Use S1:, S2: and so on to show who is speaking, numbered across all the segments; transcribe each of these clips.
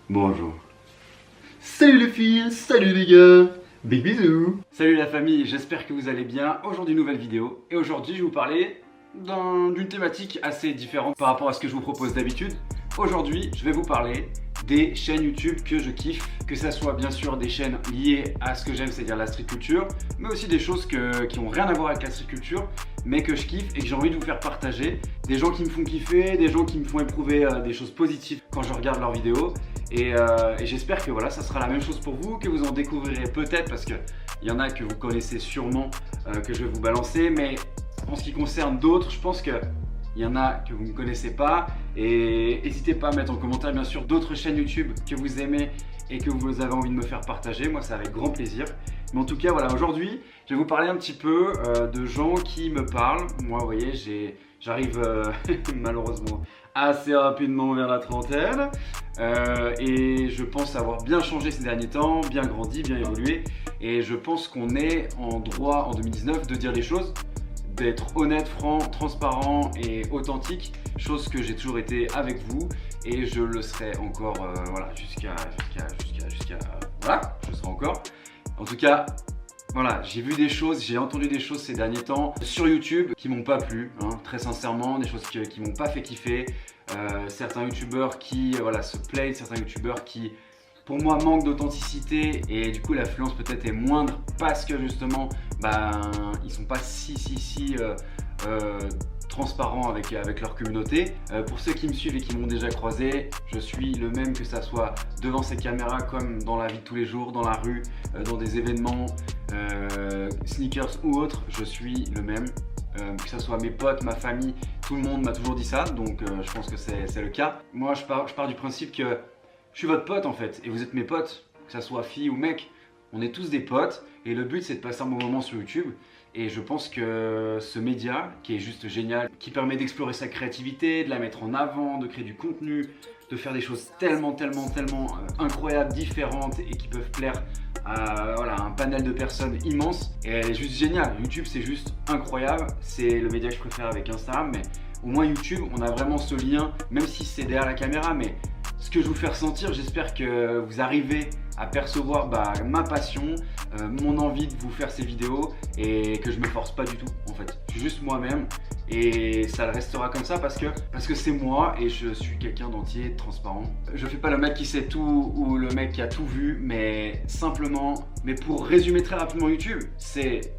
S1: Bonjour. Salut les filles, salut les gars, big bisous. Salut la famille, j'espère que vous allez bien. Aujourd'hui nouvelle vidéo et aujourd'hui je vais vous parler d'une thématique assez différente par rapport à ce que je vous propose d'habitude. Aujourd'hui je vais vous parler des chaînes YouTube que je kiffe, que ça soit bien sûr des chaînes liées à ce que j'aime, c'est-à-dire la street culture, mais aussi des choses qui n'ont rien à voir avec la street culture, mais que je kiffe et que j'ai envie de vous faire partager. Des gens qui me font kiffer, des gens qui me font éprouver des choses positives quand je regarde leurs vidéos. Et j'espère que voilà, ça sera la même chose pour vous, que vous en découvrirez peut-être, parce qu'il y en a que vous connaissez sûrement, que je vais vous balancer, mais en ce qui concerne d'autres, je pense qu'il y en a que vous ne connaissez pas. Et n'hésitez pas à mettre en commentaire bien sûr d'autres chaînes YouTube que vous aimez et que vous avez envie de me faire partager. Moi c'est avec grand plaisir. Mais en tout cas voilà, aujourd'hui je vais vous parler un petit peu de gens qui me parlent. Moi vous voyez, j'arrive malheureusement assez rapidement vers la trentaine et je pense avoir bien changé ces derniers temps, bien grandi, bien évolué, et je pense qu'on est en droit en 2019 de dire les choses, d'être honnête, franc, transparent et authentique, chose que j'ai toujours été avec vous et je le serai encore voilà, jusqu'à voilà, je le serai encore. En tout cas, voilà, j'ai vu des choses, j'ai entendu des choses ces derniers temps sur YouTube qui m'ont pas plu, hein, très sincèrement, des choses qui m'ont pas fait kiffer. Certains youtubeurs qui voilà, se plaignent, certains youtubeurs qui pour moi manquent d'authenticité et du coup l'affluence peut-être est moindre parce que justement ils sont pas si transparents avec leur communauté. Pour ceux qui me suivent et qui m'ont déjà croisé, je suis le même, que ça soit devant ces caméras comme dans la vie de tous les jours, dans la rue, dans des événements, sneakers ou autres, je suis le même. Que ce soit mes potes, ma famille, tout le monde m'a toujours dit ça, donc je pense que c'est le cas. Moi je pars du principe que je suis votre pote en fait, et vous êtes mes potes, que ça soit fille ou mec, on est tous des potes, et le but c'est de passer un bon moment sur YouTube. Et je pense que ce média, qui est juste génial, qui permet d'explorer sa créativité, de la mettre en avant, de créer du contenu, de faire des choses tellement incroyables, différentes et qui peuvent plaire à voilà, un panel de personnes immense. Et elle est juste géniale. YouTube c'est juste incroyable, c'est le média que je préfère avec Instagram, mais au moins YouTube on a vraiment ce lien, même si c'est derrière la caméra, mais ce que je vous fais ressentir, j'espère que vous arrivez à percevoir ma passion, mon envie de vous faire ces vidéos et que je me force pas du tout en fait. Je suis juste moi-même et ça restera comme ça parce que c'est moi et je suis quelqu'un d'entier, de transparent. Je fais pas le mec qui sait tout ou le mec qui a tout vu, mais simplement, mais pour résumer très rapidement YouTube, c'est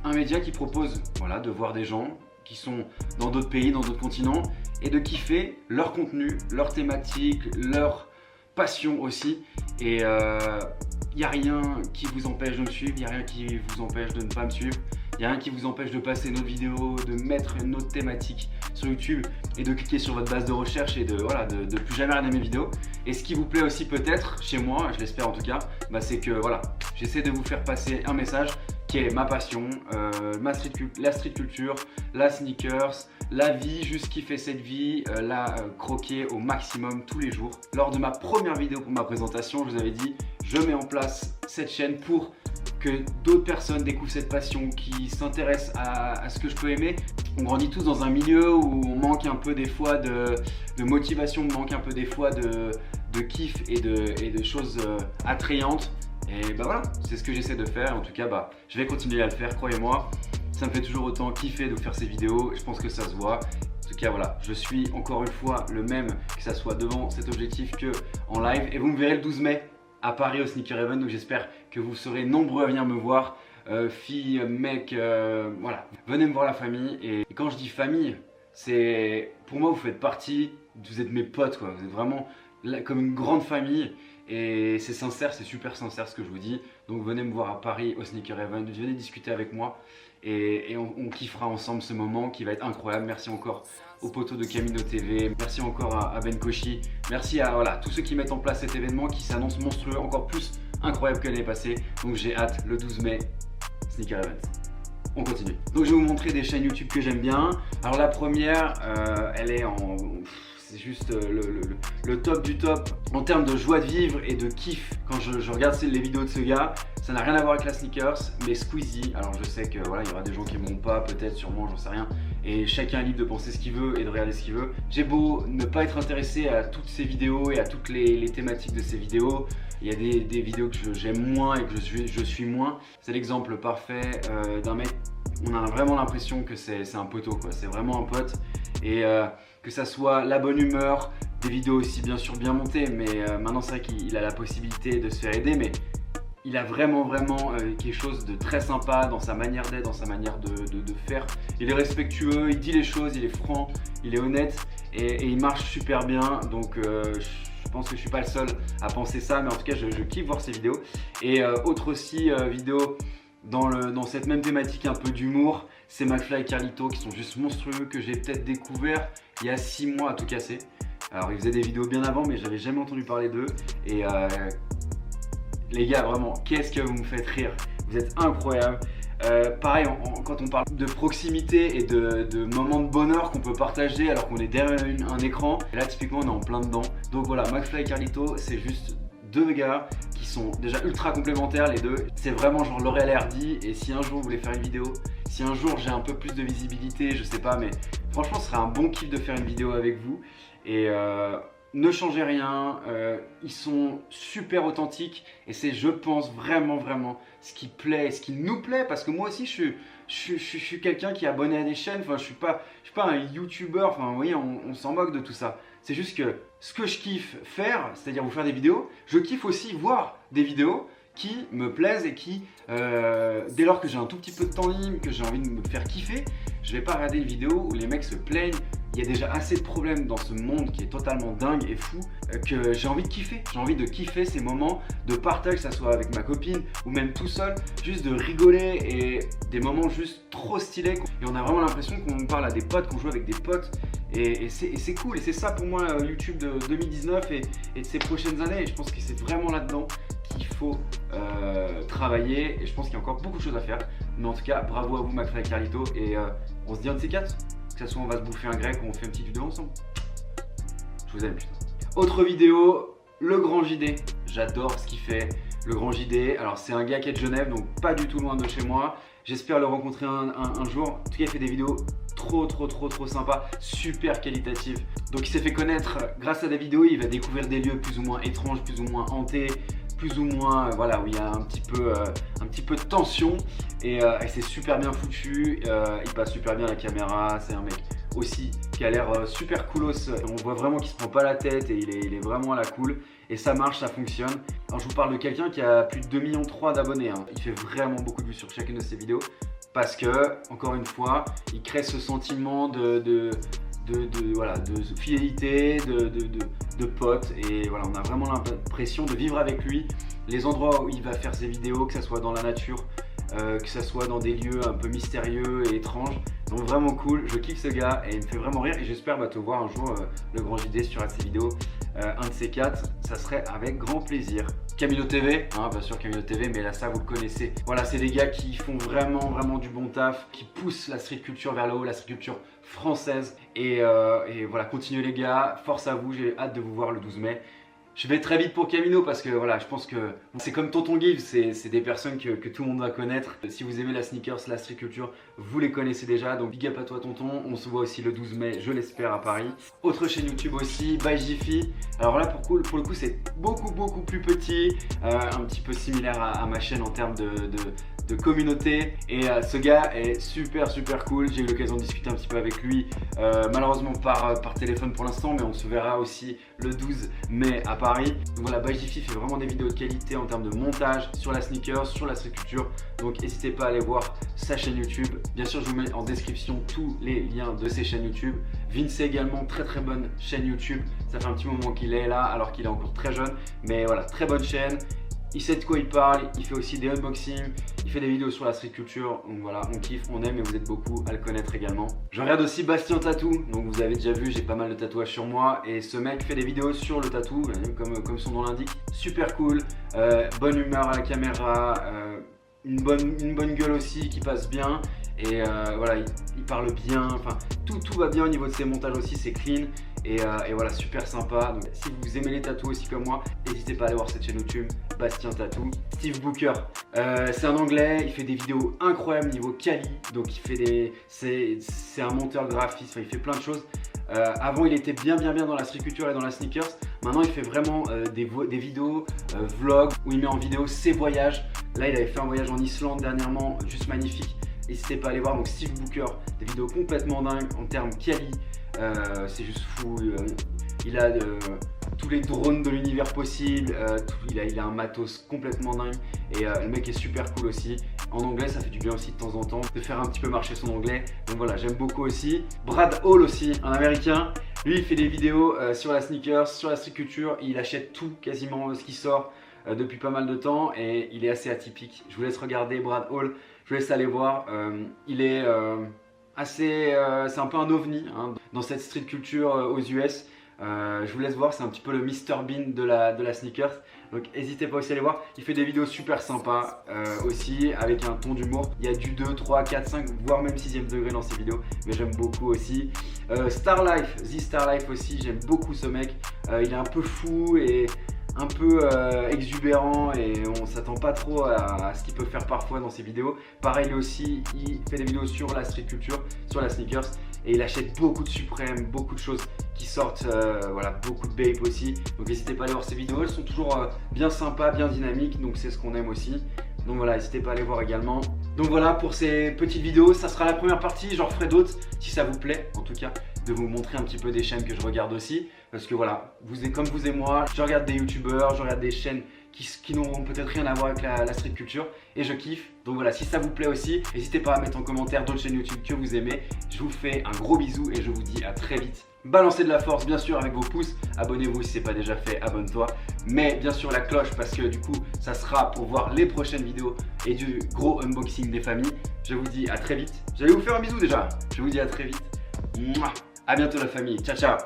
S1: un média qui propose voilà, de voir des gens qui sont dans d'autres pays, dans d'autres continents, et de kiffer leur contenu, leur thématique, leur passion aussi. Et il n'y a rien qui vous empêche de me suivre, il n'y a rien qui vous empêche de ne pas me suivre, il n'y a rien qui vous empêche de passer une autre vidéo, de mettre une autre thématique sur YouTube et de cliquer sur votre base de recherche et de plus jamais regarder mes vidéos. Et ce qui vous plaît aussi peut-être chez moi, je l'espère en tout cas, c'est que voilà, j'essaie de vous faire passer un message qui est ma passion, la street culture, la sneakers, la vie, juste kiffer cette vie, la croquer au maximum tous les jours. Lors de ma première vidéo pour ma présentation, je vous avais dit, je mets en place cette chaîne pour que d'autres personnes découvrent cette passion, qui s'intéressent à ce que je peux aimer. On grandit tous dans un milieu où on manque un peu des fois de motivation, on manque un peu des fois de kiff et de choses attrayantes. Et voilà, c'est ce que j'essaie de faire. En tout cas, je vais continuer à le faire, croyez-moi. Ça me fait toujours autant kiffer de faire ces vidéos. Je pense que ça se voit. En tout cas, voilà, je suis encore une fois le même, que ça soit devant cet objectif que en live. Et vous me verrez le 12 mai à Paris au Sneaker Event. Donc j'espère que vous serez nombreux à venir me voir. Filles, mecs, voilà. Venez me voir la famille. Et quand je dis famille, c'est pour moi, vous faites partie, vous êtes mes potes, quoi. Vous êtes vraiment comme une grande famille. Et c'est sincère, c'est super sincère ce que je vous dis. Donc venez me voir à Paris au Sneaker Event, venez discuter avec moi et on kiffera ensemble ce moment qui va être incroyable. Merci encore aux poteaux de Camino TV, merci encore à Ben Koshi, merci à voilà, tous ceux qui mettent en place cet événement qui s'annonce monstrueux, encore plus incroyable que l'année passée. Donc j'ai hâte, le 12 mai, Sneaker Event. On continue. Donc je vais vous montrer des chaînes YouTube que j'aime bien. Alors la première, elle est en... c'est juste le top du top en termes de joie de vivre et de kiff. Quand je regarde les vidéos de ce gars, ça n'a rien à voir avec la sneakers, mais Squeezie. Alors je sais que voilà, il y aura des gens qui m'aiment pas, peut-être, sûrement, j'en sais rien. et chacun est libre de penser ce qu'il veut et de regarder ce qu'il veut. J'ai beau ne pas être intéressé à toutes ses vidéos et à toutes les thématiques de ses vidéos, il y a des vidéos que j'aime moins et que je suis moins. C'est l'exemple parfait d'un mec, on a vraiment l'impression que c'est un poteau, quoi. C'est vraiment un pote, et que ça soit la bonne humeur, des vidéos aussi bien sûr bien montées, mais maintenant c'est vrai qu'il a la possibilité de se faire aider, mais il a vraiment quelque chose de très sympa dans sa manière d'être, dans sa manière de faire. Il est respectueux, il dit les choses, il est franc, il est honnête, et il marche super bien. Donc je pense que je suis pas le seul à penser ça, mais en tout cas je kiffe voir ses vidéos. Et autre aussi vidéo dans cette même thématique un peu d'humour, c'est McFly et Carlito qui sont juste monstrueux, que j'ai peut-être découvert il y a 6 mois à tout casser. Alors ils faisaient des vidéos bien avant, mais j'avais jamais entendu parler d'eux, et les gars, vraiment, qu'est-ce que vous me faites rire, vous êtes incroyables. Pareil, quand on parle de proximité et de moments de bonheur qu'on peut partager alors qu'on est derrière un écran, et là typiquement on est en plein dedans. Donc voilà, McFly et Carlito, c'est juste deux gars qui sont déjà ultra complémentaires les deux. C'est vraiment genre Laurel et Hardy, et si un jour vous voulez faire une vidéo, si un jour j'ai un peu plus de visibilité, je sais pas, mais franchement ce serait un bon kiff de faire une vidéo avec vous. Et ne changez rien, ils sont super authentiques, et c'est, je pense, vraiment ce qui plaît, ce qui nous plaît, parce que moi aussi je suis quelqu'un qui est abonné à des chaînes, enfin je suis pas un youtubeur, enfin vous voyez, on s'en moque de tout ça. C'est juste que ce que je kiffe faire, c'est-à-dire vous faire des vidéos, je kiffe aussi voir des vidéos qui me plaisent et qui, dès lors que j'ai un tout petit peu de temps libre, que j'ai envie de me faire kiffer, je vais pas regarder une vidéo où les mecs se plaignent. Il y a déjà assez de problèmes dans ce monde qui est totalement dingue et fou, que j'ai envie de kiffer. J'ai envie de kiffer ces moments de partage, que ça soit avec ma copine ou même tout seul, juste de rigoler, et des moments juste trop stylés. Et on a vraiment l'impression qu'on parle à des potes, qu'on joue avec des potes, et c'est cool. Et c'est ça pour moi YouTube de 2019 et de ces prochaines années. Et je pense que c'est vraiment là-dedans qu'il faut travailler, et je pense qu'il y a encore beaucoup de choses à faire. Mais en tout cas, bravo à vous McFly et Carlito, et on se dit un de ces quatre. Que ça soit on va se bouffer un grec ou on fait une petite vidéo ensemble. Je vous aime, putain. Autre vidéo, le Grand JD. J'adore ce qu'il fait, le Grand JD. Alors c'est un gars qui est de Genève, donc pas du tout loin de chez moi. J'espère le rencontrer un jour. En tout cas, il fait des vidéos trop sympas, super qualitatives. Donc il s'est fait connaître grâce à des vidéos. Il va découvrir des lieux plus ou moins étranges, plus ou moins hantés, plus ou moins voilà, où il y a un petit peu de tension, et c'est super bien foutu. Il passe super bien la caméra. C'est un mec aussi qui a l'air super coolos. On voit vraiment qu'il se prend pas la tête, et il est vraiment à la cool, et ça marche, ça fonctionne. Alors je vous parle de quelqu'un qui a plus de 2,3 millions d'abonnés, hein. Il fait vraiment beaucoup de vues sur chacune de ses vidéos, parce que encore une fois il crée ce sentiment de fidélité, de potes, et voilà, on a vraiment l'impression de vivre avec lui. Les endroits où il va faire ses vidéos, que ce soit dans la nature, que ce soit dans des lieux un peu mystérieux et étranges, donc vraiment cool. Je kiffe ce gars et il me fait vraiment rire, et j'espère te voir un jour le Grand JD sur un de ses vidéos, un de ces quatre, ça serait avec grand plaisir. Camilo TV, hein, bien sûr Camilo TV, mais là ça vous le connaissez. Voilà, c'est des gars qui font vraiment du bon taf, qui poussent la street culture vers le haut, la street culture française, et voilà, continuez les gars, force à vous, j'ai hâte de vous voir le 12 mai. Je vais très vite pour Camilo, parce que voilà, je pense que c'est comme Tonton Gibbs, c'est des personnes que tout le monde va connaître. Si vous aimez la sneakers, la street culture, vous les connaissez déjà, donc big up à toi tonton. On se voit aussi le 12 mai, je l'espère, à Paris. Autre chaîne YouTube aussi, By Jiffy. Alors là pour le coup c'est beaucoup plus petit, un petit peu similaire à ma chaîne en termes de communauté, et ce gars est super cool. J'ai eu l'occasion de discuter un petit peu avec lui, malheureusement par téléphone pour l'instant, mais on se verra aussi le 12 mai à Paris. Donc voilà, By Jiffy fait vraiment des vidéos de qualité en termes de montage sur la sneakers, sur la street culture, donc n'hésitez pas à aller voir sa chaîne YouTube. Bien sûr je vous mets en description tous les liens de ses chaînes YouTube. Vince également, très bonne chaîne YouTube, ça fait un petit moment qu'il est là alors qu'il est encore très jeune, mais voilà, très bonne chaîne. Il sait de quoi il parle, il fait aussi des unboxings, il fait des vidéos sur la street culture, donc voilà, on kiffe, on aime, et vous êtes beaucoup à le connaître également. Je regarde aussi Bastien Tattoo, donc vous avez déjà vu, j'ai pas mal de tatouages sur moi, et ce mec fait des vidéos sur le tatou, comme son nom l'indique, super cool, bonne humeur à la caméra, une bonne gueule aussi qui passe bien, et voilà, il parle bien, enfin tout va bien au niveau de ses montages aussi, c'est clean. Et voilà, super sympa. Donc si vous aimez les tatous aussi comme moi, n'hésitez pas à aller voir cette chaîne YouTube, Bastien Tattoo. Steve Booker, c'est un anglais, il fait des vidéos incroyables niveau quali. Donc c'est un monteur graphiste, enfin, il fait plein de choses. Avant il était bien dans la street culture et dans la sneakers. Maintenant il fait vraiment des vidéos vlogs où il met en vidéo ses voyages. Là il avait fait un voyage en Islande dernièrement, juste magnifique. N'hésitez pas à aller voir. Donc Steve Booker, des vidéos complètement dingues en termes quali. C'est juste fou. Il a tous les drones de l'univers possible. Il a un matos complètement dingue. Et le mec est super cool aussi. En anglais, ça fait du bien aussi de temps en temps de faire un petit peu marcher son anglais. Donc voilà, j'aime beaucoup aussi. Brad Hall aussi, un américain. Lui, il fait des vidéos sur la sneakers, sur la street culture. Il achète tout, quasiment ce qui sort depuis pas mal de temps. Et il est assez atypique. Je vous laisse regarder Brad Hall. Je vous laisse aller voir. Il est c'est un peu un ovni hein, dans cette street culture aux US. Je vous laisse voir, c'est un petit peu le Mr Bean de la sneakers. Donc n'hésitez pas aussi à aller voir. Il fait des vidéos super sympas aussi avec un ton d'humour. Il y a du 2, 3, 4, 5 voire même 6ème degré dans ses vidéos. Mais j'aime beaucoup aussi. Starlife, The Starlife aussi, j'aime beaucoup ce mec. Il est un peu fou et un peu exubérant et on s'attend pas trop à ce qu'il peut faire parfois dans ses vidéos. Pareil lui aussi, il fait des vidéos sur la street culture, sur la sneakers et il achète beaucoup de Supreme, beaucoup de choses qui sortent, voilà, beaucoup de Bape aussi. Donc n'hésitez pas à aller voir ses vidéos, elles sont toujours bien sympas, bien dynamiques, donc c'est ce qu'on aime aussi. Donc voilà, n'hésitez pas à aller voir également. Donc voilà pour ces petites vidéos, ça sera la première partie, j'en referai d'autres si ça vous plaît en tout cas, de vous montrer un petit peu des chaînes que je regarde aussi. Parce que voilà, comme vous et moi, je regarde des youtubeurs, je regarde des chaînes qui n'auront peut-être rien à voir avec la street culture et je kiffe. Donc voilà, si ça vous plaît aussi, n'hésitez pas à mettre en commentaire d'autres chaînes YouTube que vous aimez. Je vous fais un gros bisou et je vous dis à très vite. Balancez de la force bien sûr avec vos pouces, abonnez-vous si ce n'est pas déjà fait, abonne-toi. Mais bien sûr la cloche parce que du coup ça sera pour voir les prochaines vidéos et du gros unboxing des familles. Je vous dis à très vite. J'allais vous faire un bisou déjà. Je vous dis à très vite. Mouah. À bientôt la famille. Ciao ciao.